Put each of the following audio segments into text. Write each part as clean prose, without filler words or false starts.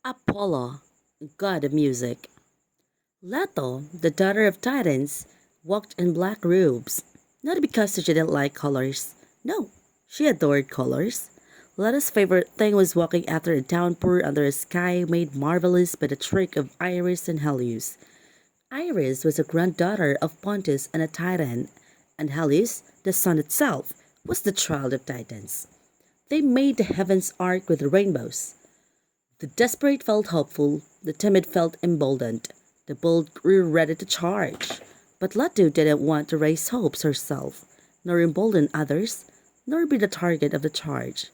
Apollo, god of music. Leto, the daughter of Titans, walked in black robes, not because she didn't like colors. No, she adored colors. Leto's favorite thing was walking after a downpour under a sky made marvelous by the trick of Iris and Helios. Iris was a granddaughter of Pontus and a Titan, and Helios, the sun itself, was the child of Titans. They made the heavens arc with rainbows. The desperate felt hopeful, the timid felt emboldened, the bold grew ready to charge. But Latu didn't want to raise hopes herself, nor embolden others, nor be the target of the charge.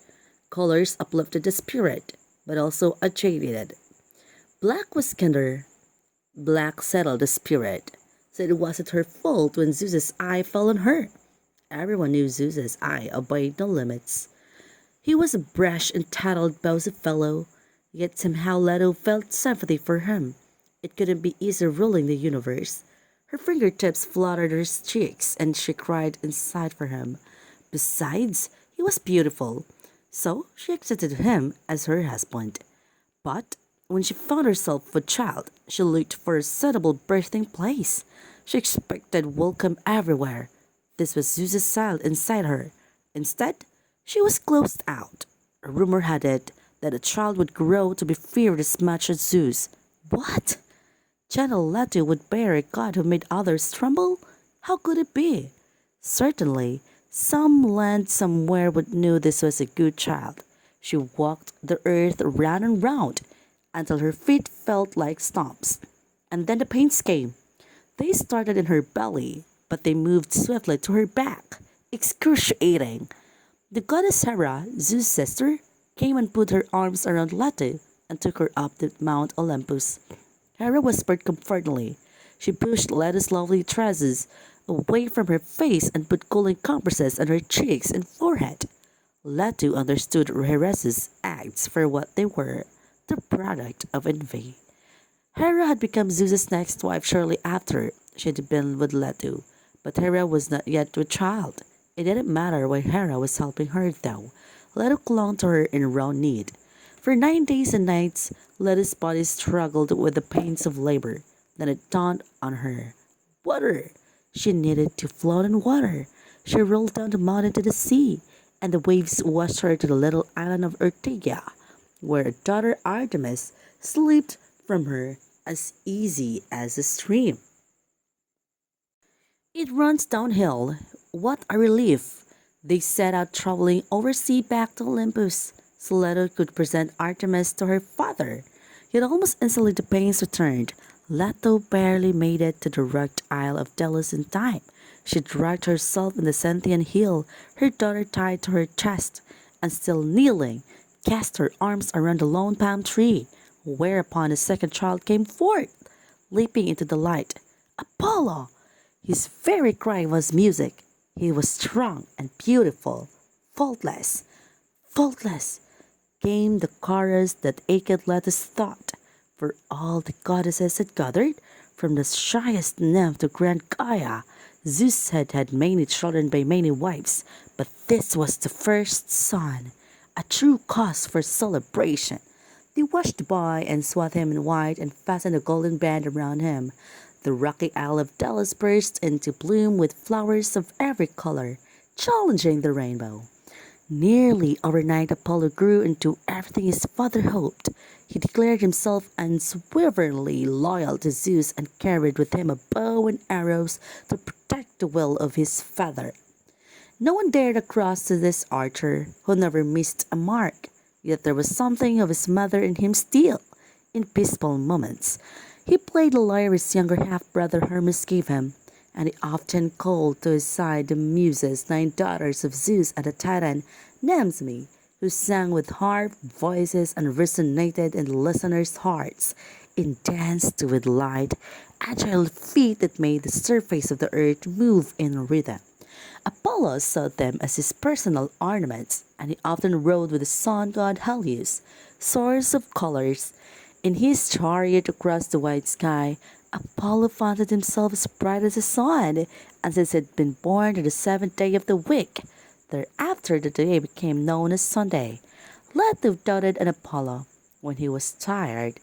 Colors uplifted the spirit, but also agitated. Black was kinder. Black settled the spirit. So it wasn't her fault when Zeus's eye fell on her. Everyone knew Zeus's eye obeyed no limits. He was a brash, entitled, bossy fellow, yet somehow Leto felt sympathy for him. It couldn't be easy ruling the universe. Her fingertips fluttered her cheeks, and she cried inside for him. Besides, he was beautiful, so she accepted him as her husband. But when she found herself with child, she looked for a suitable birthing place. She expected welcome everywhere. This was Zeus's child inside her. Instead, she was closed out. A rumor had it that the child would grow to be feared as much as Zeus. What? Gentle Leto would bear a god who made others tremble? How could it be? Certainly, some land somewhere would know this was a good child. She walked the earth round and round until her feet felt like stumps. And then the pains came. They started in her belly, but they moved swiftly to her back, excruciating. The goddess Hera, Zeus' sister, came and put her arms around Leto and took her up to Mount Olympus. Hera whispered comfortingly. She pushed Leto's lovely tresses away from her face and put cooling compresses on her cheeks and forehead. Leto understood Hera's acts for what they were, the product of envy. Hera had become Zeus's next wife shortly after she had been with Leto, but Hera was not yet with child. It didn't matter why Hera was helping her, though. Leto clung to her in raw need. For 9 days and nights, Leto's body struggled with the pains of labor. Then it dawned on her. Water! She needed to float in water. She rolled down the mountain to the sea, and the waves washed her to the little island of 𝗧𝗂𝗢𝗟, where her daughter Artemis slipped from her as easy as a stream. It runs downhill. What a relief! They set out traveling overseas back to Olympus, so Leto could present Artemis to her father. Yet almost instantly the pains returned. Leto barely made it to the rugged Isle of Delos in time. She dragged herself in the Scythian heel, her daughter tied to her chest, and still kneeling, cast her arms around the lone palm tree, whereupon the second child came forth, leaping into the light. Apollo! His very cry was music. He was strong and beautiful, faultless, faultless. Came the chorus that ached Leto's thought, for all the goddesses had gathered, from the shyest nymph to grand Gaia. Zeus had had many children by many wives, but this was the first son, a true cause for celebration. They washed by and swathed him in white and fastened a golden band around him. The rocky Isle of Delos burst into bloom with flowers of every color, challenging the rainbow. Nearly overnight, Apollo grew into everything his father hoped. He declared himself unswervingly loyal to Zeus and carried with him a bow and arrows to protect the will of his father. No one dared cross to this archer, who never missed a mark. Yet there was something of his mother in him still. In peaceful moments, he played the lyre his younger half-brother Hermes gave him, and he often called to his side the Muses, 9 daughters of Zeus and the Titan 𝗵𝗵𝗏, who sang with harp voices and resonated in the listeners' hearts, and danced with light, agile feet that made the surface of the earth move in rhythm. Apollo saw them as his personal ornaments, and he often rode with the sun god Helios, source of colors. In his chariot across the wide sky, Apollo fancied himself as bright as the sun, and since he had been born on the 7th day of the week, thereafter the day became known as Sunday. Leto doted on Apollo. When he was tired,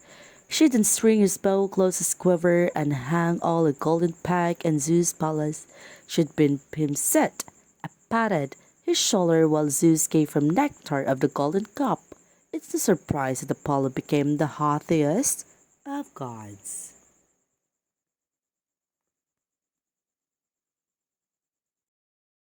she'd unstring his bow, close his quiver, and hang all the golden peg in Zeus' palace. She'd bid him sit, patted his shoulder while Zeus gave him nectar of the golden cup. It's no surprise that Apollo became the haughtiest of gods.